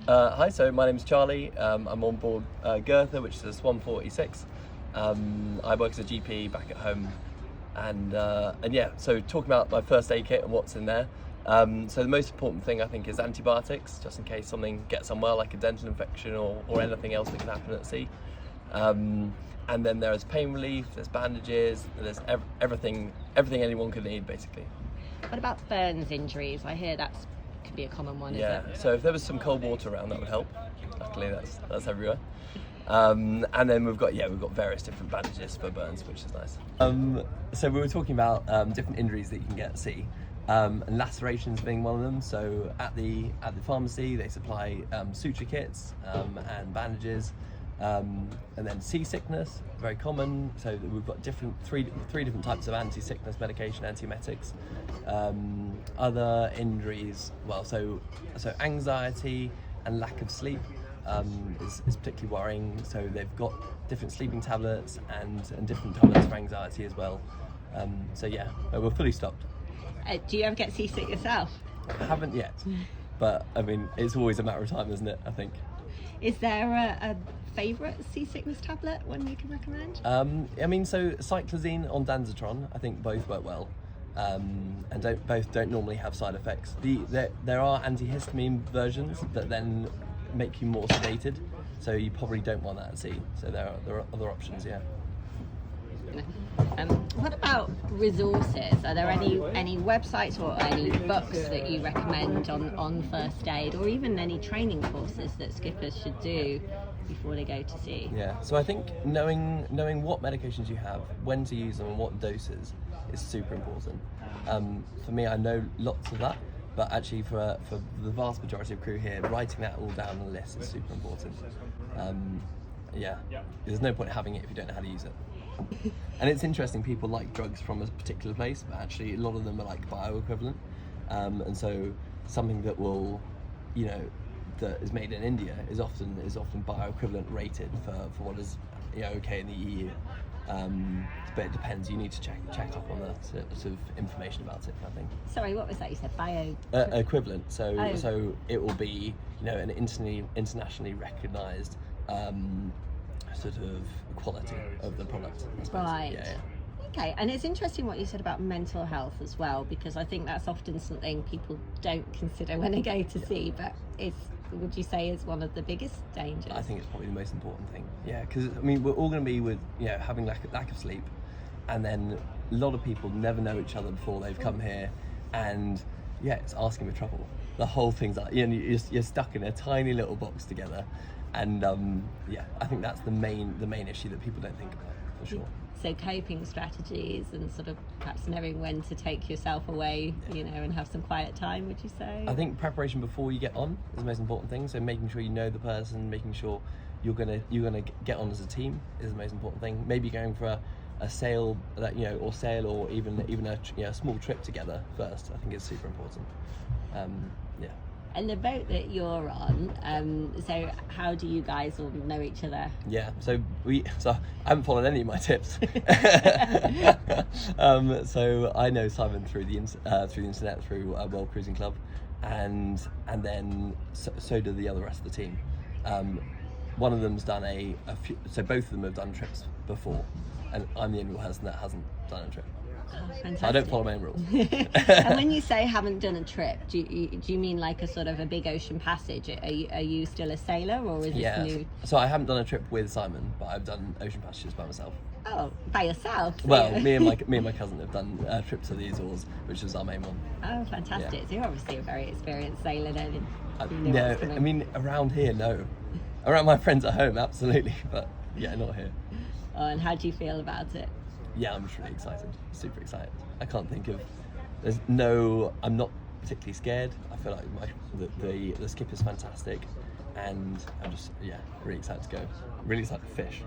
Hi, so my name is Charlie. I'm on board Gertha, which is a Swan 46. I work as a GP back at home, and yeah. So talking about my first aid kit and what's in there. So the most important thing I think is antibiotics, just in case something gets unwell, like a dental infection or anything else that can happen at sea. And then there's pain relief, there's bandages, there's everything anyone could need basically. What about burns injuries? I hear that could be a common one. Yeah, Is it? so if there was some cold water around, that would help. Luckily, that's everywhere. And then we've got various different bandages for burns, which is nice. So we were talking about different injuries that you can get at sea, and lacerations being one of them. So at the pharmacy, they supply suture kits and bandages. And then seasickness, very common. So we've got three different types of anti-sickness medication, antiemetics. Other injuries, well, so anxiety and lack of sleep is particularly worrying. So they've got different sleeping tablets and different tablets for anxiety as well. So yeah, we're fully stocked. Do you ever get seasick yourself? I haven't yet, but I mean, it's always a matter of time, isn't it? I think. Is there a favourite seasickness tablet, one you can recommend? I mean, so cyclazine on danzatron, I think both work well, and both don't normally have side effects. There are antihistamine versions that then make you more sedated, so you probably don't want that at sea. So there are other options, yeah. What about resources? Are there any websites or any books that you recommend on first aid, or even any training courses that skippers should do before they go to sea? Yeah, so I think knowing what medications you have, when to use them and what doses is super important. For me, I know lots of that, but actually for the vast majority of crew here, writing that all down on a list is super important. Yeah, there's no point having it if you don't know how to use it. And it's interesting, people like drugs from a particular place, but actually a lot of them are like bioequivalent, and so something that will, that is made in India is often bioequivalent rated for what is okay in the EU. But it depends. You need to check up on the sort of information about it, I think. Sorry, what was that? You said bio equivalent. So it will be an internationally recognised sort of quality of the product, I suppose. Right. Yeah. Okay, and it's interesting what you said about mental health as well, because I think that's often something people don't consider when they go to sea, but would you say is one of the biggest dangers? I think it's probably the most important thing. Yeah, because I mean we're all going to be with having lack of sleep, and then a lot of people never know each other before they've come here, and it's asking for trouble. The whole thing's like you're stuck in a tiny little box together. And I think that's the main issue that people don't think about, for sure. So coping strategies and sort of perhaps knowing when to take yourself away, and have some quiet time, would you say? I think preparation before you get on is the most important thing. So making sure you know the person, making sure you're gonna get on as a team is the most important thing. Maybe going for a sail or even a small trip together first. I think is super important. And the boat that you're on, so how do you guys all know each other? Yeah, so I haven't followed any of my tips. So I know Simon through the internet, through World Cruising Club, and then so do the rest of the team. One of them's done so both of them have done trips before, and I'm the only person that hasn't done a trip. Oh, fantastic. I don't follow my own rules. And when you say haven't done a trip, do you mean like a sort of a big ocean passage? Are you still a sailor, or is this new? So I haven't done a trip with Simon, but I've done ocean passages by myself. Oh, by yourself? Well, me and my cousin have done a trip to the Azores, which was our main one. Oh, fantastic! Yeah. So you're obviously a very experienced sailor then. No, I mean around here, no. Around my friends at home, absolutely, but not here. Oh, and how do you feel about it? Yeah, I'm just really excited, super excited. I can't think of, I'm not particularly scared. I feel like the skipper's fantastic, and I'm just, really excited to go. Really excited to fish.